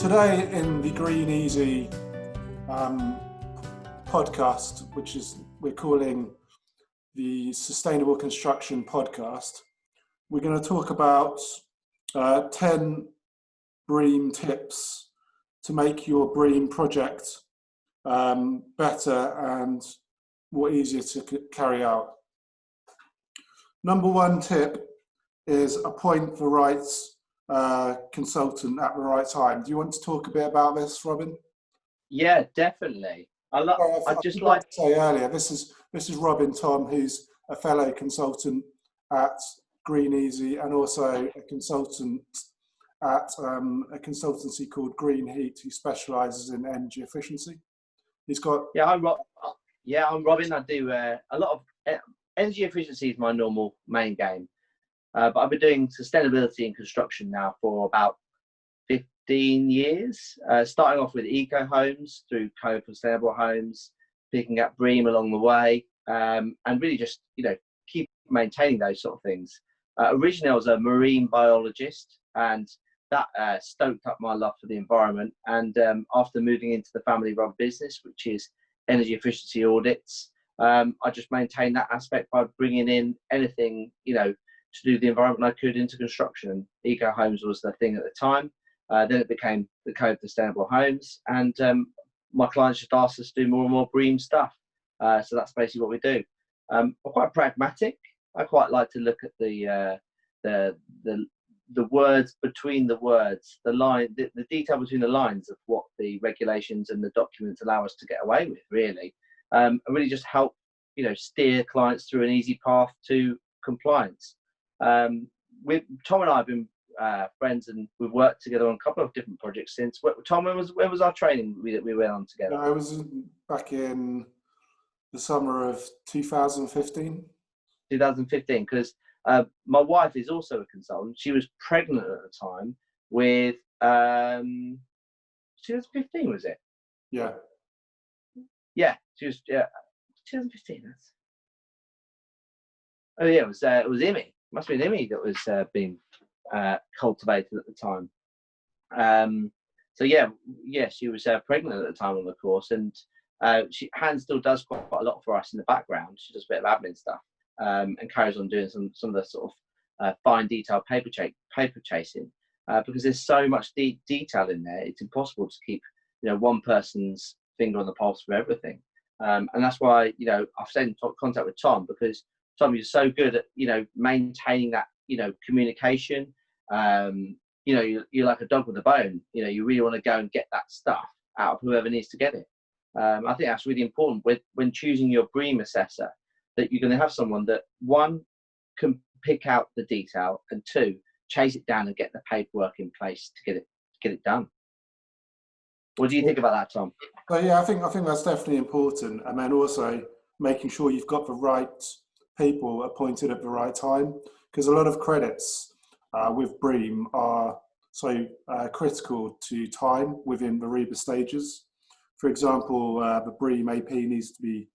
Today in the Green Easy podcast, which we're calling the Sustainable Construction Podcast, we're going to talk about 10 BREEAM tips to make your BREEAM project better and more easier to carry out. Number one tip is appoint the right consultant at the right time. Do you want to talk a bit about this, Robin? Yeah, definitely. I just like to say earlier, this is Robin Thom, who's a fellow consultant at Green Easy and also a consultant at a consultancy called Green Heat, who specialises in energy efficiency. He's got I'm Robin. I do a lot of energy efficiency is my normal main game, but I've been doing sustainability in construction now for about 15 years. Starting off with eco homes through co-sustainable homes, picking up BREEAM along the way, and really just keep maintaining those sort of things. Originally, I was a marine biologist, and that stoked up my love for the environment. And after moving into the family-run business, which is energy efficiency audits, I just maintained that aspect by bringing in anything to do the environment I could into construction. Eco homes was the thing at the time. Then it became the co-sustainable homes, and my clients just asked us to do more and more BREEAM stuff. So that's basically what we do. I'm quite pragmatic. I quite like to look at the words between the words, the detail between the lines of what the regulations and the documents allow us to get away with, really, and really just help steer clients through an easy path to compliance. With Thom and I have been friends, and we've worked together on a couple of different projects since. Thom, when was our training that we went on together? I was back in the summer of 2015. 2015, because my wife is also a consultant. She was pregnant at the time with 2015, was it? Yeah. Yeah, she was 2015. Oh yeah, it was Imi. Must have been Imi that was being cultivated at the time. So she was pregnant at the time on the course, and Han still does quite a lot for us in the background. She does a bit of admin stuff, and carries on doing some of the sort of fine detail paper chasing, because there's so much detail in there. It's impossible to keep one person's finger on the pulse for everything, and that's why I've stayed in contact with Thom, because Thom, you're so good at maintaining that communication. You're like a dog with a bone. You really want to go and get that stuff out of whoever needs to get it. I think that's really important when choosing your BREEAM assessor, that you're going to have someone that, one, can pick out the detail, and two, chase it down and get the paperwork in place to get it done. What do you think about that, Thom? Well, yeah, I think that's definitely important, and then also making sure you've got the right people appointed at the right time, because a lot of credits with BREEAM are so critical to time within the REBA stages. For example, the BREEAM AP needs to be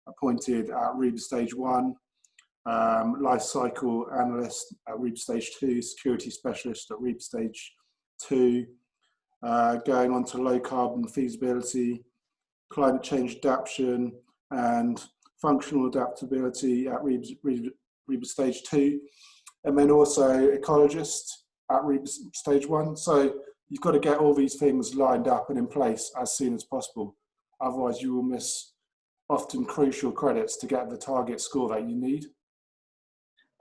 appointed at REBA stage 1, life cycle analyst at REBA stage 2, security specialist at REBA stage 2, going on to low carbon feasibility, climate change adaptation, and functional adaptability at REBA stage 2, and then also ecologist at REBA stage 1. So you've got to get all these things lined up and in place as soon as possible. Otherwise you will miss often crucial credits to get the target score that you need.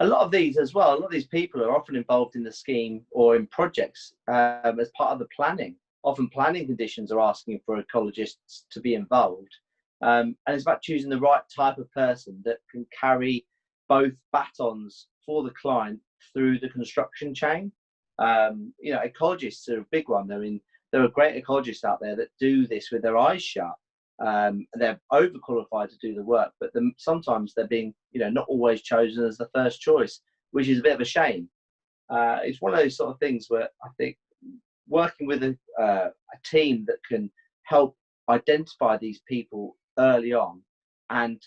A lot of these people are often involved in the scheme or in projects as part of the planning. Often planning conditions are asking for ecologists to be involved. And it's about choosing the right type of person that can carry both batons for the client through the construction chain. Ecologists are a big one. There are great ecologists out there that do this with their eyes shut. They're overqualified to do the work, but sometimes they're being, not always chosen as the first choice, which is a bit of a shame. It's one of those sort of things where I think working with a team that can help identify these people early on and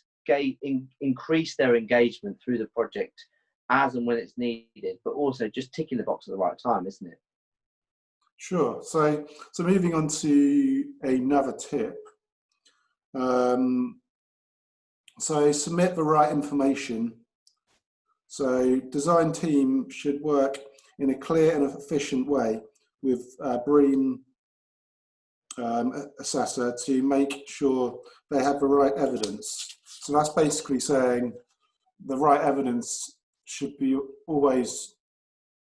increase their engagement through the project as and when it's needed, but also just ticking the box at the right time, isn't it? Sure. So moving on to another tip. So submit the right information. So design team should work in a clear and efficient way with BREEAM assessor to make sure they have the right evidence. So that's basically saying the right evidence should be always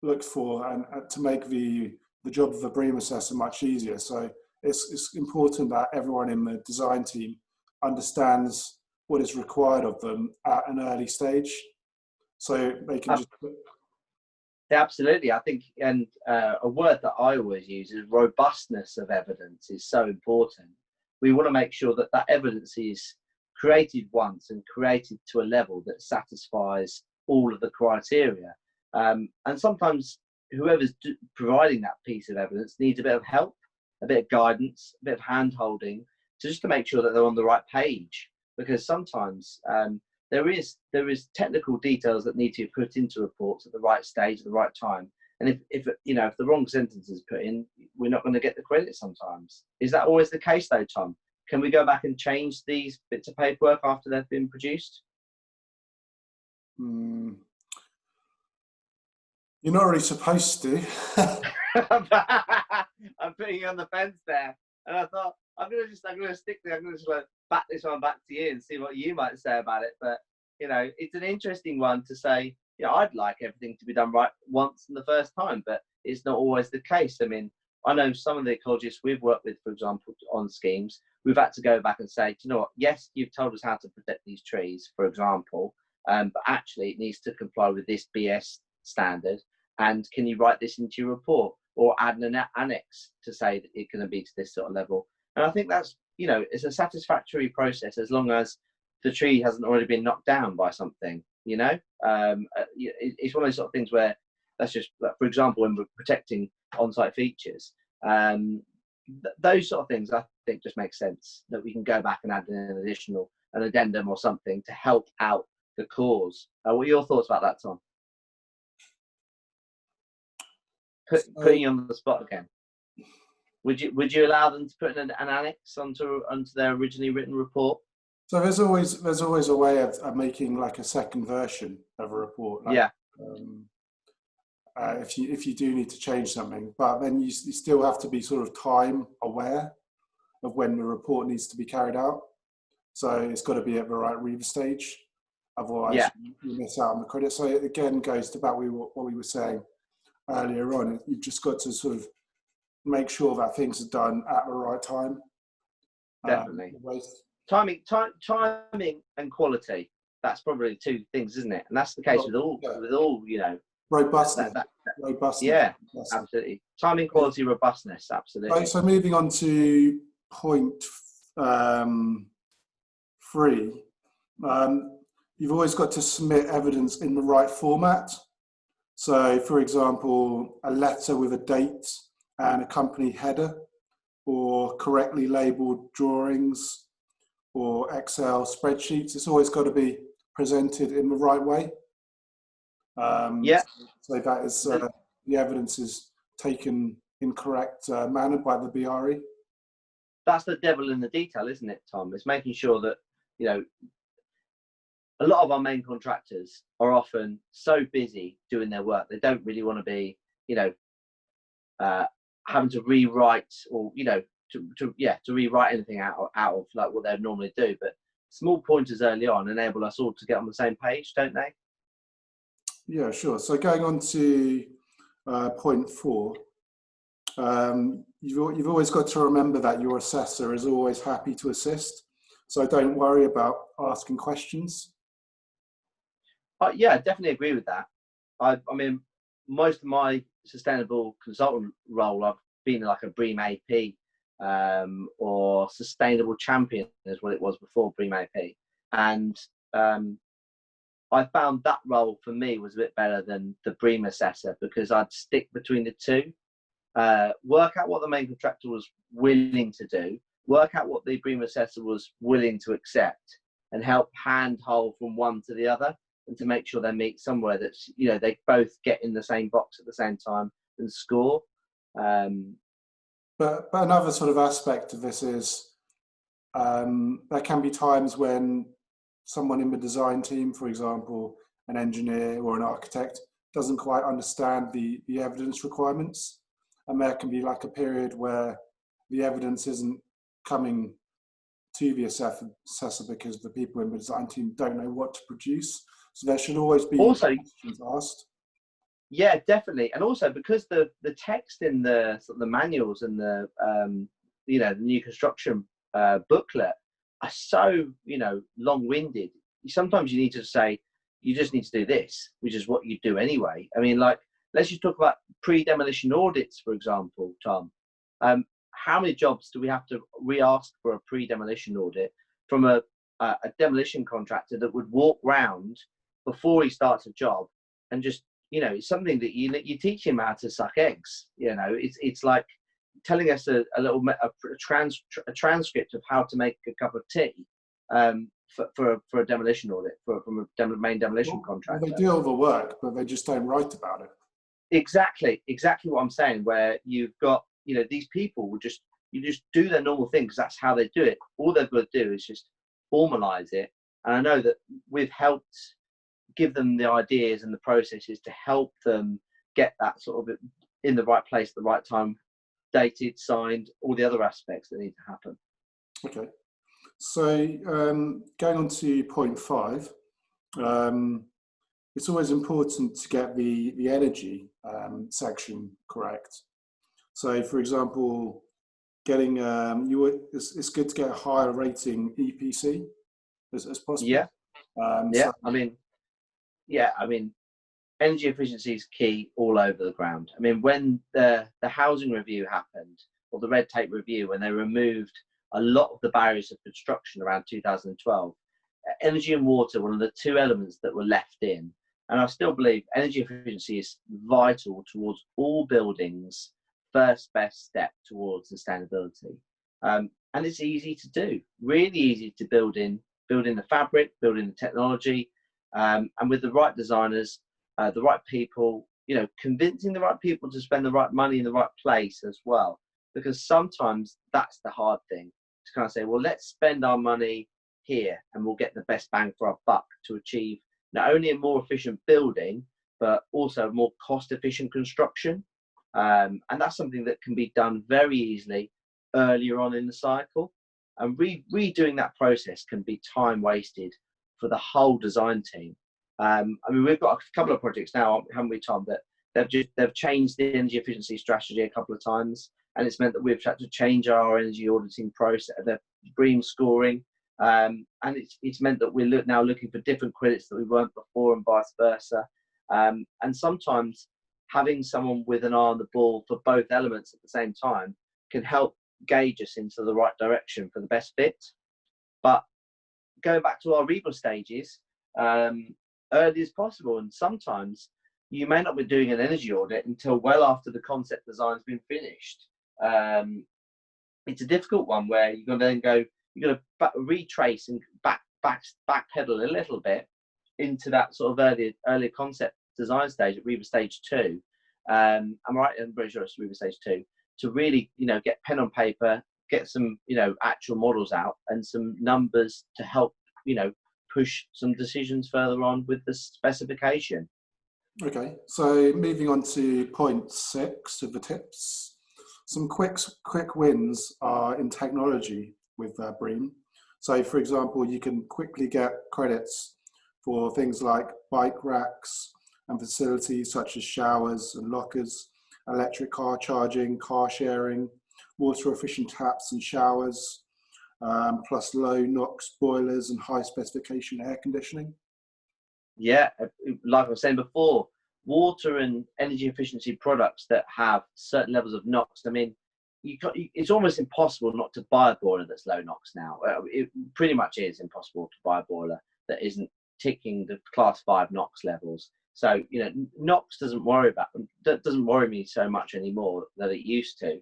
looked for, and to make the job of the BREEAM assessor much easier. So it's important that everyone in the design team understands what is required of them at an early stage, so they can just... Yeah, absolutely. I think, and a word that I always use is robustness of evidence is so important. We want to make sure that that evidence is created once and created to a level that satisfies all of the criteria. And sometimes whoever's providing that piece of evidence needs a bit of help, a bit of guidance, a bit of hand-holding, just to make sure that they're on the right page. Because sometimes there is technical details that need to be put into reports at the right stage, at the right time. And if the wrong sentence is put in, we're not going to get the credit sometimes. Is that always the case though, Tom? Can we go back and change these bits of paperwork after they've been produced? You're not really supposed to. I'm putting you on the fence there, and I thought I'm gonna just like back this one back to you and see what you might say about it. But it's an interesting one to say. I'd like everything to be done right once and the first time, but it's not always the case. I mean, I know some of the ecologists we've worked with, for example, on schemes, we've had to go back and say, do you know what? Yes, you've told us how to protect these trees, for example, but actually it needs to comply with this BS standard. And can you write this into your report or add an annex to say that it can be to this sort of level? And I think that's, it's a satisfactory process as long as the tree hasn't already been knocked down by something, it's one of those sort of things where that's just, for example, when we're protecting on-site features, those sort of things I think just make sense that we can go back and add an addendum or something to help out the cause. What are your thoughts about that, Tom? Putting you on the spot again. Would you allow them to put an annex onto their originally written report? So there's always a way of making like a second version of a report. Like, yeah. If you do need to change something, but then you still have to be sort of time aware of when the report needs to be carried out. So it's got to be at the right reader stage, otherwise you miss out on the credit. So it again goes to what we were saying earlier on. You've just got to sort of make sure that things are done at the right time. Definitely. Timing and quality. That's probably two things, isn't it? And that's the case with all. Robustness. Robustness. Yeah, absolutely. Timing, quality, robustness. Absolutely. Right, so moving on to point 3. You've always got to submit evidence in the right format. So, for example, a letter with a date and a company header, or correctly labelled drawings, or Excel spreadsheets. It's always got to be presented in the right way. So that is the evidence is taken in correct manner by the BRE. That's the devil in the detail, isn't it, Tom? It's making sure that a lot of our main contractors are often so busy doing their work they don't really want to be having to rewrite or to rewrite anything out of like what they'd normally do. But small pointers early on enable us all to get on the same page, don't they? Yeah, sure. So going on to point 4, you've always got to remember that your assessor is always happy to assist. So don't worry about asking questions. Yeah, I definitely agree with that. I mean, most of my sustainable consultant role, I've been like a BREEAM AP or sustainable champion is what it was before BREEAM AP. And I found that role for me was a bit better than the BREEAM assessor because I'd stick between the two, work out what the main contractor was willing to do, work out what the BREEAM assessor was willing to accept, and help handhold from one to the other, and to make sure they meet somewhere that's, they both get in the same box at the same time and score. But another sort of aspect of this is there can be times when someone in the design team, for example, an engineer or an architect, doesn't quite understand the evidence requirements. And there can be like a period where the evidence isn't coming to the assessor because the people in the design team don't know what to produce. So there should always be Also, questions asked. yeah, definitely, and also because the text in the sort of the manuals and the the new construction booklet are so long-winded. Sometimes you need to say you just need to do this, which is what you do anyway. I mean, like, let's just talk about pre-demolition audits, for example, Tom. How many jobs do we have to re-ask for a pre-demolition audit from a demolition contractor that would walk round before he starts a job and just, it's something that you teach him how to suck eggs. It's like telling us a transcript of how to make a cup of tea for a demolition audit from a main demolition contractor. Well, they do all the work, but they just don't write about it. Exactly what I'm saying. Where you've got these people will just do their normal thing because that's how they do it. All they've got to do is just formalize it. And I know that we've helped give them the ideas and the processes to help them get that sort of in the right place at the right time, dated, signed, all the other aspects that need to happen. Okay. So going on to point 5, it's always important to get the energy section correct. So, for example, getting it's good to get a higher rating EPC as possible. Yeah. So, I mean, energy efficiency is key all over the ground. I mean, when the housing review happened, or the red tape review, when they removed a lot of the barriers of construction around 2012, energy and water, one of the 2 elements that were left in. And I still believe energy efficiency is vital towards all buildings' first best step towards sustainability. And it's easy to do, really easy to build in the fabric, build in the technology, and with the right designers, the right people, convincing the right people to spend the right money in the right place as well. Because sometimes that's the hard thing, to kind of say, well, let's spend our money here and we'll get the best bang for our buck to achieve not only a more efficient building, but also more cost efficient construction. And that's something that can be done very easily earlier on in the cycle. And redoing that process can be time wasted for the whole design team. I mean, we've got a couple of projects now, haven't we, Tom, that they've changed the energy efficiency strategy a couple of times, and it's meant that we've had to change our energy auditing process, the BREEAM scoring, and it's meant that we're now looking for different credits that we weren't before, and vice versa. And sometimes having someone with an eye on the ball for both elements at the same time can help gauge us into the right direction for the best fit. But going back to our rebel stages, early as possible, and sometimes you may not be doing an energy audit until well after the concept design's been finished. It's a difficult one where you're going to then go, you're going to retrace and backpedal a little bit into that sort of early concept design stage at Reba stage 2. I'm right, I'm pretty sure it's Reba stage 2, to really get pen on paper, get some actual models out and some numbers to help push some decisions further on with the specification. Okay, so moving on to point 6 of the tips. Some quick wins are in technology with BREEAM. So, for example, you can quickly get credits for things like bike racks and facilities such as showers and lockers, electric car charging, car sharing, water efficient taps and showers, plus low NOx boilers and high specification air conditioning. Yeah, like I was saying before, water and energy efficiency products that have certain levels of NOx, I mean, it's almost impossible not to buy a boiler that's low NOx now. It pretty much is impossible to buy a boiler that isn't ticking the class 5 NOx levels. So, NOx doesn't worry me so much anymore than it used to.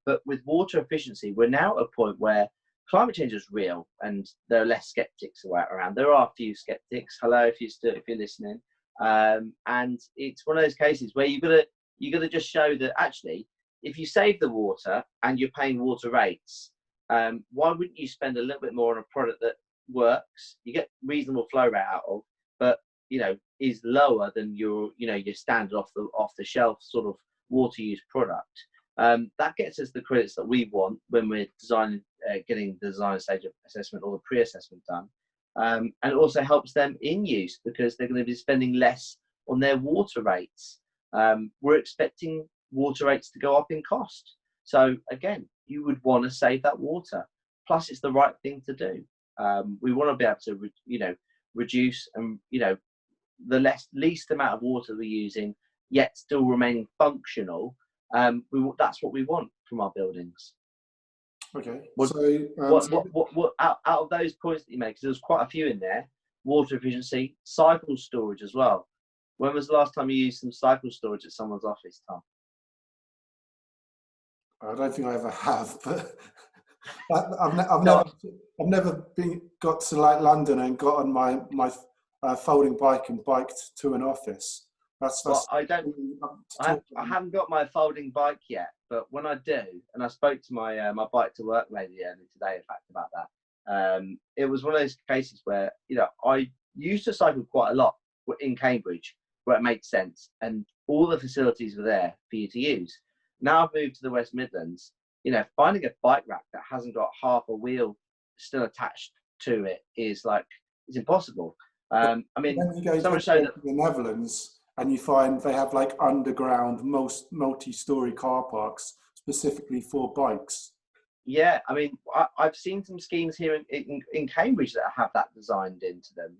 But with water efficiency, we're now at a point where climate change is real and there are less skeptics around. There are a few skeptics. Hello, if you're listening. And it's one of those cases where you got to just show that actually if you save the water and you're paying water rates, why wouldn't you spend a little bit more on a product that works, you get reasonable flow rate out of, but is lower than your standard off the shelf sort of water use product? That gets us the credits that we want when we're designing, getting the design stage of assessment or the pre-assessment done. And it also helps them in use because they're going to be spending less on their water rates. We're expecting water rates to go up in cost. So again, you would want to save that water. Plus, it's the right thing to do. We want to be able to, reduce and, the least amount of water we're using, yet still remaining functional. That's what we want from our buildings. Okay. Out of those points that you made, because there's quite a few in there, water efficiency, cycle storage as well. When was the last time you used some cycle storage at someone's office, Tom? I don't think I ever have, but I've never got to like London and got on my folding bike and biked to an office. I haven't got my folding bike yet, but when I do, and I spoke to my bike to work lady earlier today, in fact, about that. It was one of those cases where I used to cycle quite a lot in Cambridge, where it made sense, and all the facilities were there for you to use. Now I've moved to the West Midlands. Finding a bike rack that hasn't got half a wheel still attached to it is it's impossible. I mean, then you go to the Netherlands and you find they have like underground, multi-story car parks specifically for bikes. Yeah, I mean, I've seen some schemes here in Cambridge that have that designed into them.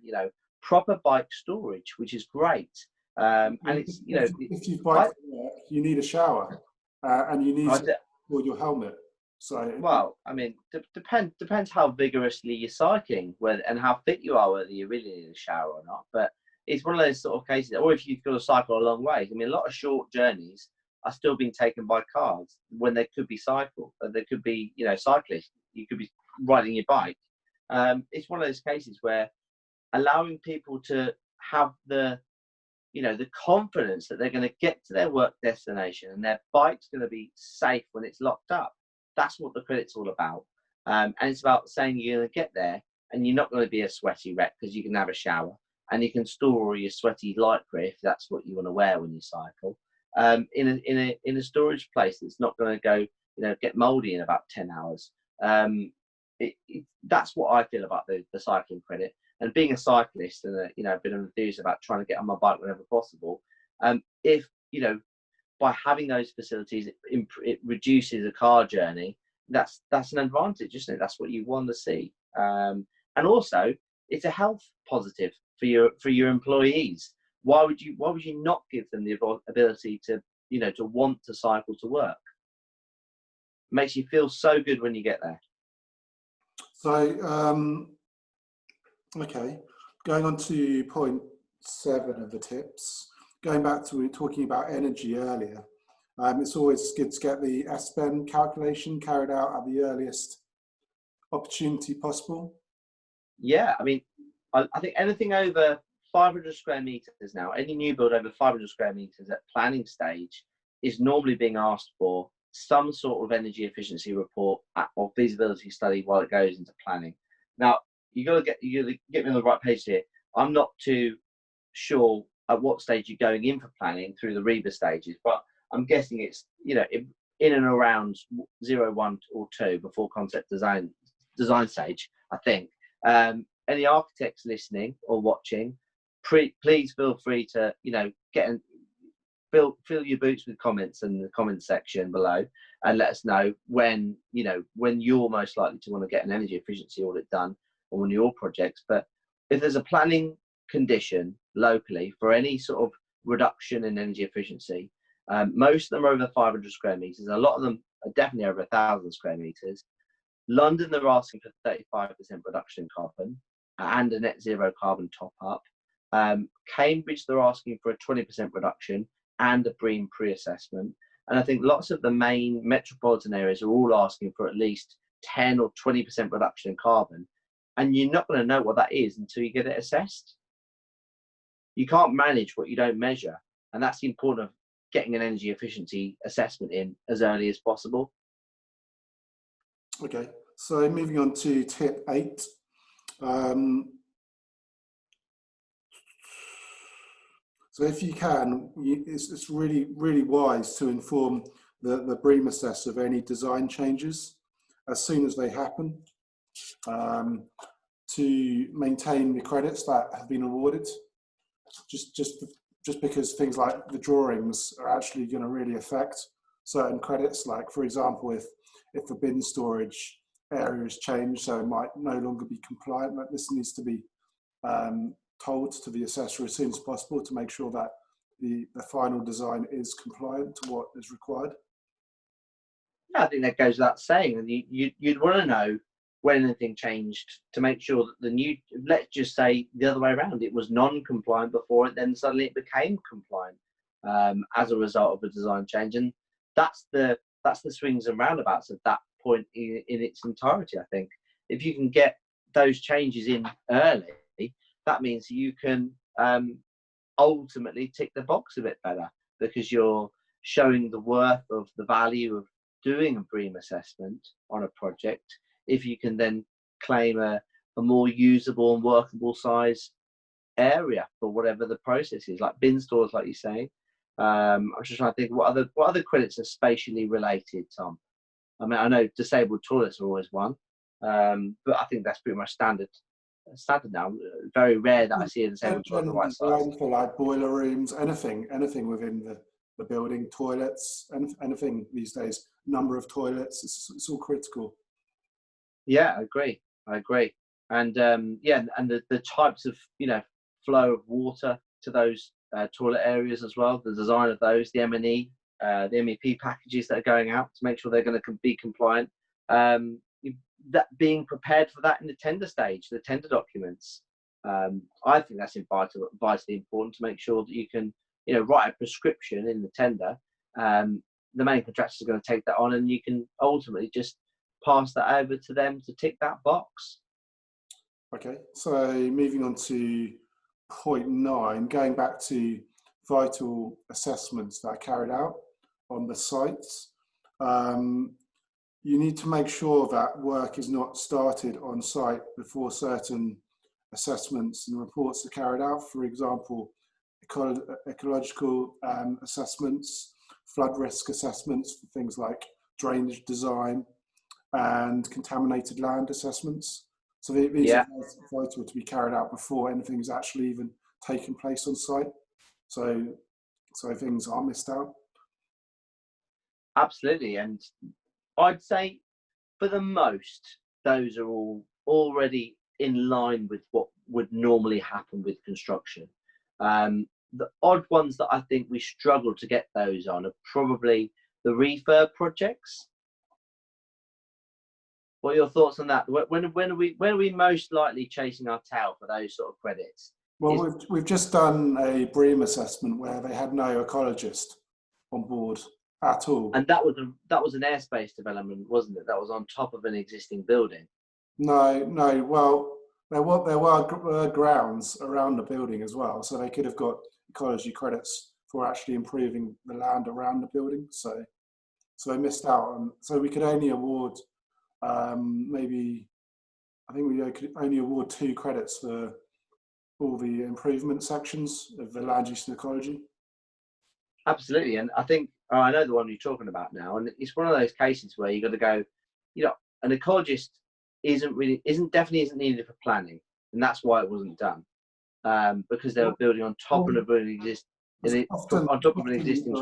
Proper bike storage, which is great. And it's if you've biked to work, you need a shower and you need to for your helmet. So well, I mean, depends how vigorously you're cycling, and how fit you are, whether you really need a shower or not. But it's one of those sort of cases, or if you've got to cycle a long way. I mean, a lot of short journeys are still being taken by cars when they could be cycle. There could be, cyclists. You could be riding your bike. It's one of those cases where allowing people to have the confidence that they're going to get to their work destination and their bike's going to be safe when it's locked up. That's what the credit's all about. And it's about saying you're going to get there and you're not going to be a sweaty wreck because you can have a shower and you can store all your sweaty lycra if that's what you want to wear when you cycle. In a storage place that's not going to go, get mouldy in about 10 hours. That's what I feel about the cycling credit. And being a cyclist and a bit enthused about trying to get on my bike whenever possible, if by having those facilities, it reduces a car journey. That's an advantage, isn't it? That's what you want to see. And also, it's a health positive for your employees. Why would you not give them the ability to want to cycle to work? It makes you feel so good when you get there. So, okay, going on to point 7 of the tips. Going back to talking about energy earlier, it's always good to get the SPEN calculation carried out at the earliest opportunity possible. Yeah, I mean, I think anything over 500 square meters now, any new build over 500 square meters at planning stage is normally being asked for some sort of energy efficiency report or feasibility study while it goes into planning. Now, you got to get me on the right page here. I'm not too sure at what stage you're going in for planning through the REBA stages, but I'm guessing it's in and around 0, 1 or 2 before concept design stage, I think. Any architects listening or watching, please feel free to fill your boots with comments in the comments section below and let us know when you're most likely to want to get an energy efficiency audit done on one of your projects. But if there's a planning condition locally for any sort of reduction in energy efficiency, most of them are over 500 square meters. A lot of them are definitely over 1,000 square meters. London, they're asking for 35% reduction in carbon and a net zero carbon top up. Cambridge, they're asking for a 20% reduction and a BREEAM pre-assessment. And I think lots of the main metropolitan areas are all asking for at least 10 or 20% reduction in carbon. And you're not going to know what that is until you get it assessed. You can't manage what you don't measure. And that's the importance of getting an energy efficiency assessment in as early as possible. Okay, so moving on to tip 8. So if you can, it's really, really wise to inform the BREEAM assessor of any design changes as soon as they happen, to maintain the credits that have been awarded. Just because things like the drawings are actually going to really affect certain credits. Like, for example, if the bin storage area is changed, so it might no longer be compliant, like this needs to be told to the assessor as soon as possible to make sure that the final design is compliant to what is required. Yeah, I think that goes without saying, and you'd want to know when anything changed to make sure that the new, let's just say the other way around, it was non-compliant before it, then suddenly it became compliant as a result of a design change. And that's the swings and roundabouts at that point in its entirety. I think if you can get those changes in early, that means you can ultimately tick the box a bit better, because you're showing the worth of the value of doing a BREEAM assessment on a project. If you can then claim a more usable and workable size area for whatever the process is, like bin stores, like you say. I'm just trying to think what other credits are spatially related, Tom. I mean, I know disabled toilets are always one, but I think that's pretty much standard now. Very rare that I see a disabled toilet the right size. For like boiler rooms, anything within the building, toilets, anything these days, number of toilets, it's all critical. Yeah, I agree. And and the types of, flow of water to those toilet areas as well, the design of those, the M&E, the MEP packages that are going out to make sure they're going to be compliant. That being prepared for that in the tender stage, the tender documents. I think that's vitally important to make sure that you can, write a prescription in the tender. The main contractors are going to take that on, and you can ultimately just pass that over to them to tick that box. Okay, so moving on to point 9, going back to vital assessments that are carried out on the sites. You need to make sure that work is not started on site before certain assessments and reports are carried out. For example, ecological assessments, flood risk assessments for things like drainage design, and contaminated land assessments. So these are vital to be carried out before anything is actually even taking place on site. So things aren't missed out. Absolutely. And I'd say for the most, those are all already in line with what would normally happen with construction. The odd ones that I think we struggle to get those on are probably the refurb projects. What are your thoughts on that? When are we most likely chasing our tail for those sort of credits? Well, we've just done a BREEAM assessment where they had no ecologist on board at all. And that was an airspace development, wasn't it? That was on top of an existing building. No. Well, there were grounds around the building as well, so they could have got ecology credits for actually improving the land around the building. So they missed out on. So we could only award maybe, I think we could only award 2 credits for all the improvement sections of the land use and ecology. Absolutely, and I think I know the one you're talking about now, and it's one of those cases where you got to go. An ecologist isn't needed for planning, and that's why it wasn't done, because they were building on top of an existing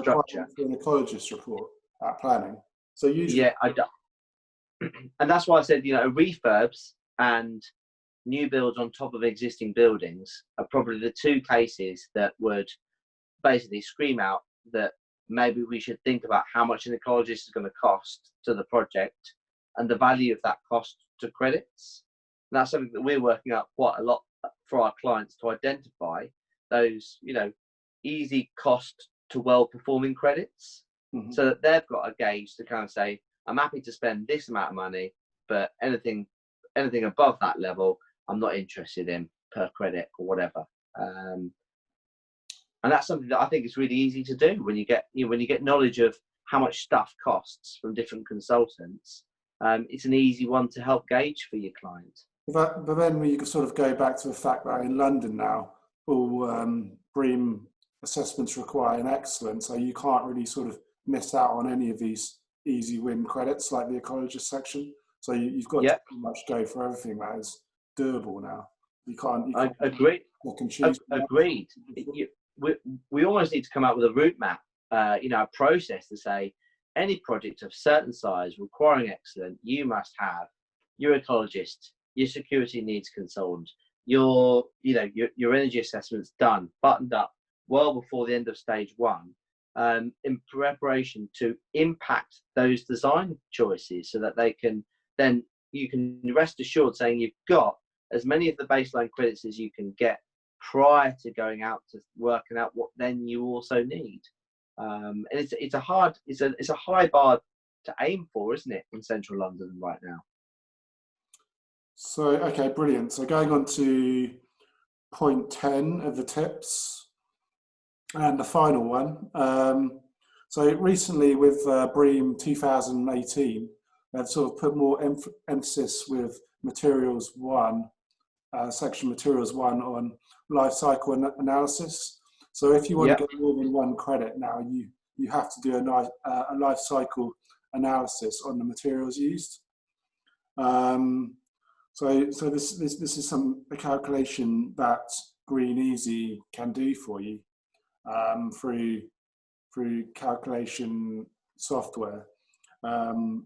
structure. For an ecologist report at planning, so usually and that's why I said refurbs and new builds on top of existing buildings are probably the 2 cases that would basically scream out that maybe we should think about how much an ecologist is going to cost to the project and the value of that cost to credits. And that's something that we're working out quite a lot for our clients, to identify those, easy cost to well-performing credits, so that they've got a gauge to kind of say, I'm happy to spend this amount of money, but anything above that level, I'm not interested in per credit or whatever. And that's something that I think is really easy to do when you get when you get knowledge of how much stuff costs from different consultants. It's an easy one to help gauge for your client. But then we could sort of go back to the fact that in London now, all BREEAM assessments require an excellent, so you can't really sort of miss out on any of these easy win credits like the ecologist section. So you've got to pretty much go for everything that is doable now. You can't agree. Look and choose. Agreed. We almost need to come up with a route map, a process to say any project of certain size requiring excellent, you must have your ecologist, your security needs consultant, your energy assessments done, buttoned up well before the end of stage one, in preparation to impact those design choices, so that you can rest assured saying you've got as many of the baseline credits as you can get prior to going out to working out what then you also need. And it's a high bar to aim for, isn't it, in central London right now? So, okay, brilliant. So going on to point 10 of the tips and the final one. So recently with BREEAM 2018, they've sort of put more emphasis with materials one, section materials one, on life cycle analysis. So if you want to get more than one credit now, you have to do a life cycle analysis on the materials used. So this is a calculation that Green Easy can do for you through calculation software. And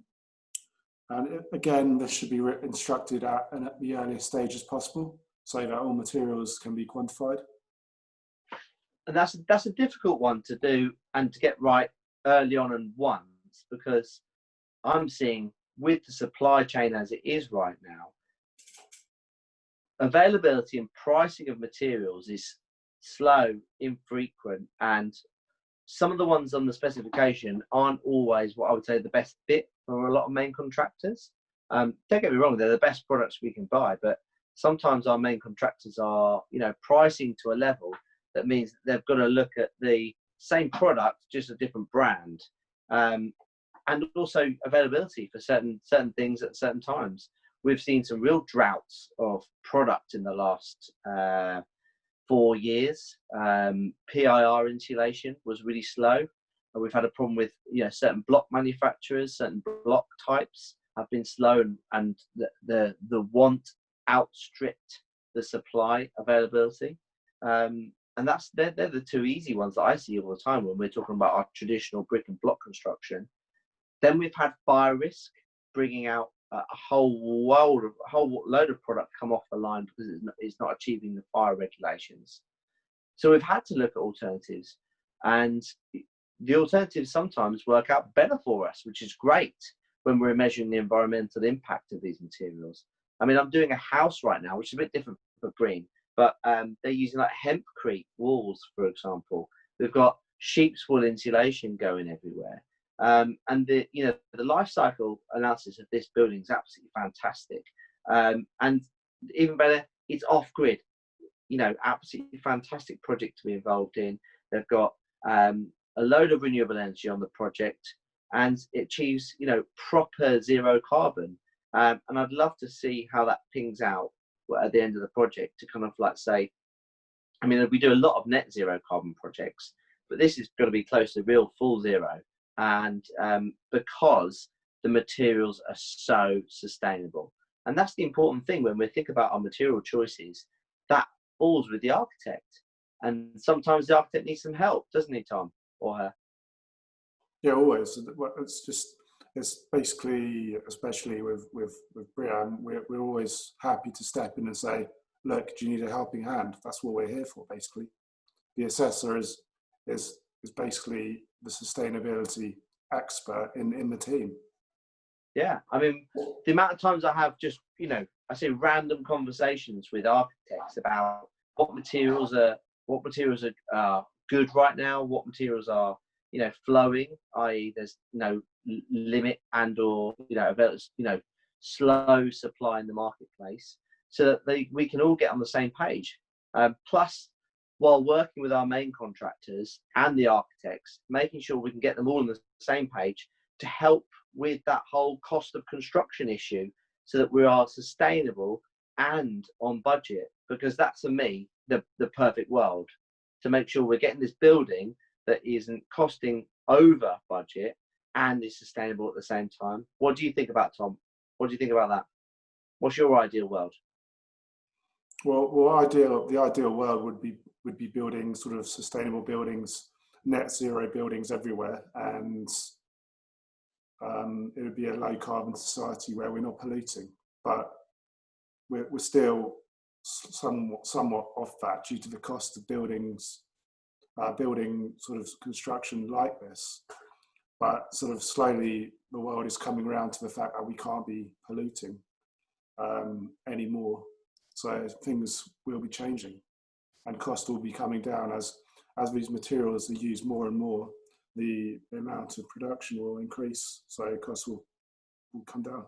again, this should be instructed at the earliest stage as possible, so that all materials can be quantified. And that's a difficult one to do and to get right early on and once, because I'm seeing with the supply chain as it is right now, availability and pricing of materials is slow, infrequent, and some of the ones on the specification aren't always what I would say the best fit for a lot of main contractors. Don't get me wrong, they're the best products we can buy, but sometimes our main contractors are, pricing to a level that means that they've got to look at the same product, just a different brand, and also availability for certain things at certain times. We've seen some real droughts of product in the last 4 years. PIR insulation was really slow. And we've had a problem with certain block manufacturers, certain block types have been slow, and the want outstripped the supply availability. And they're the two easy ones that I see all the time when we're talking about our traditional brick and block construction. Then we've had fire risk, bringing out a whole load of product come off the line because it's not achieving the fire regulations. So we've had to look at alternatives, and the alternatives sometimes work out better for us, which is great when we're measuring the environmental impact of these materials. I mean, I'm doing a house right now, which is a bit different for green, but they're using like hempcrete walls, for example. We've got sheep's wool insulation going everywhere. And the life cycle analysis of this building is absolutely fantastic. And even better, it's off grid. Absolutely fantastic project to be involved in. They've got a load of renewable energy on the project, and it achieves proper zero carbon. And I'd love to see how that pings out at the end of the project, to kind of like say, I mean, we do a lot of net zero carbon projects, but this is going to be close to real full zero. And because the materials are so sustainable. And that's the important thing when we think about our material choices, that falls with the architect. And sometimes the architect needs some help, doesn't he, Tom, or her? Yeah, always. It's basically, especially with BREEAM, we're always happy to step in and say, look, do you need a helping hand? That's what we're here for, basically. The assessor is basically the sustainability expert in the team. Yeah, I mean, the amount of times I have just, I say random conversations with architects about what materials are good right now, what materials are, flowing, i.e. there's no limit and or, slow supply in the marketplace, so that we can all get on the same page. Plus, while working with our main contractors and the architects, making sure we can get them all on the same page to help with that whole cost of construction issue, so that we are sustainable and on budget. Because that's, for me, the perfect world, to make sure we're getting this building that isn't costing over budget and is sustainable at the same time. What do you think about, Thom? What do you think about that? What's your ideal world? Well, the ideal world would be building sort of sustainable buildings, net zero buildings everywhere, and it would be a low carbon society where we're not polluting. But we're still somewhat off that due to the cost of building sort of construction like this. But sort of slowly the world is coming around to the fact that we can't be polluting anymore. So things will be changing, and cost will be coming down as these materials are used more and more. The amount of production will increase, so costs will come down.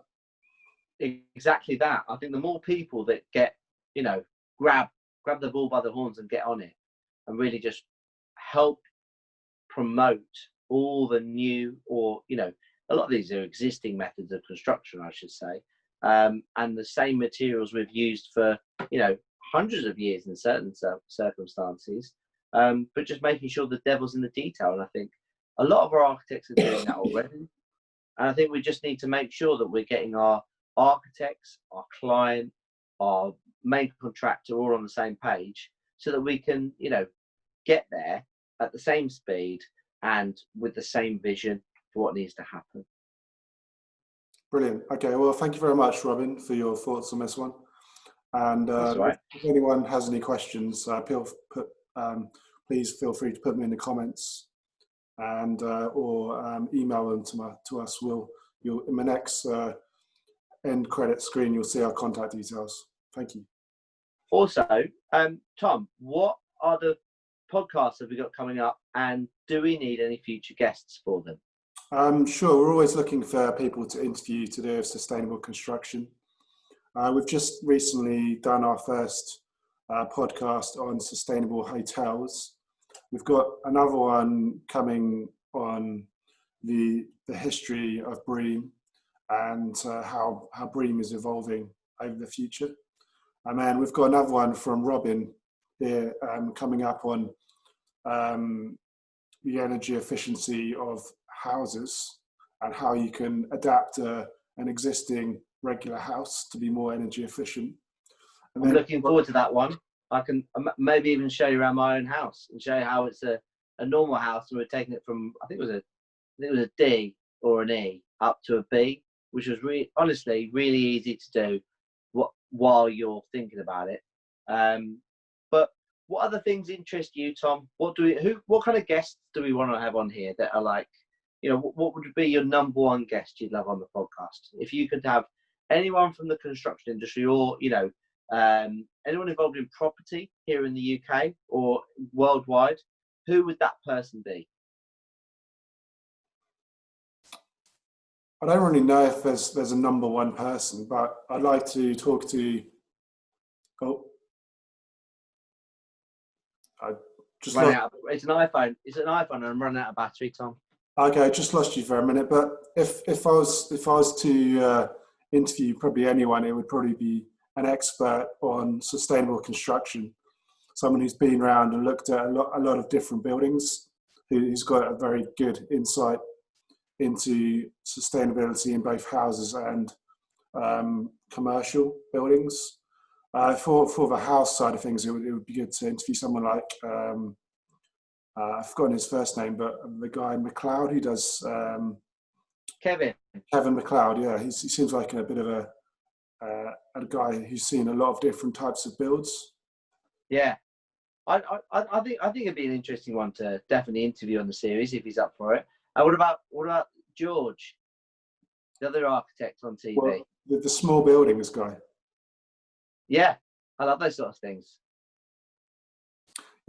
Exactly that. I think the more people that get, grab the bull by the horns and get on it, and really just help promote all the new, or a lot of these are existing methods of construction, I should say, and the same materials we've used for hundreds of years in certain circumstances, but just making sure the devil's in the detail. And I think a lot of our architects are doing that already, and I think we just need to make sure that we're getting our architects, our client, our main contractor all on the same page, so that we can get there at the same speed and with the same vision for what needs to happen. Brilliant. Okay, well, thank you very much, Robin, for your thoughts on this one. And right. If anyone has any questions, please feel free to put them in the comments, and or email them to us. You'll in the next end credit screen, you'll see our contact details. Thank you. Also, Thom, what are the podcasts have we got coming up, and do we need any future guests for them? Sure, we're always looking for people to interview to do sustainable construction. We've just recently done our first podcast on sustainable hotels. We've got another one coming on the history of BREEAM and how BREEAM is evolving over the future. And then we've got another one from Robin here coming up on the energy efficiency of houses and how you can adapt an existing regular house to be more energy efficient. And I'm looking forward to that one. I can maybe even show you around my own house and show you how it's a normal house, and we're taking it from I think it was a D or an E up to a B, which was honestly really easy to do while you're thinking about it. But what other things interest you, Thom? What kind of guests do we want to have on here that are like, what would be your number one guest you'd love on the podcast? If you could have anyone from the construction industry, or anyone involved in property here in the UK or worldwide, who would that person be? I don't really know if there's a number one person, but I'd like to talk to. Oh, I just it's an iPhone. It's an iPhone, and I'm running out of battery, Thom. Okay, I just lost you for a minute. But if I was to interview probably anyone, it would probably be an expert on sustainable construction, someone who's been around and looked at a lot of different buildings, who's got a very good insight into sustainability in both houses and commercial buildings. For the house side of things, it would be good to interview someone like I've forgotten his first name, but the guy McLeod who does Kevin McLeod. Yeah, he seems like a bit of a guy who's seen a lot of different types of builds. Yeah, I think it'd be an interesting one to definitely interview on the series if he's up for it. And what about George, the other architect on TV? Well, the small buildings guy. Yeah, I love those sort of things.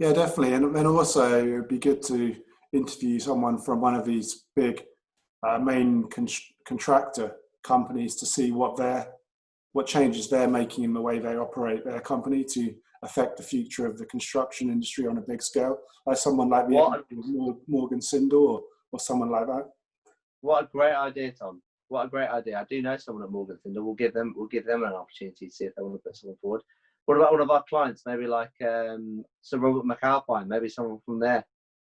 Yeah, definitely. And also it would be good to interview someone from one of these big main contractor companies to see what changes they're making in the way they operate their company to affect the future of the construction industry on a big scale, like someone like the What Morgan Sindel or someone like that. What a great idea, Tom. What a great idea. I do know someone at Morgan Sindel. We'll give them an opportunity to see if they want to put someone forward. What about one of our clients? Maybe like Sir Robert McAlpine. Maybe someone from there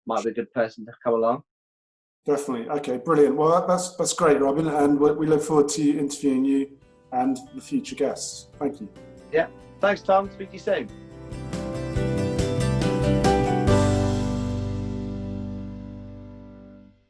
might be a good person to come along. Definitely. Okay, brilliant. Well, that's great, Robin, and we look forward to interviewing you and the future guests. Thank you. Yeah. Thanks, Tom. Speak to you soon.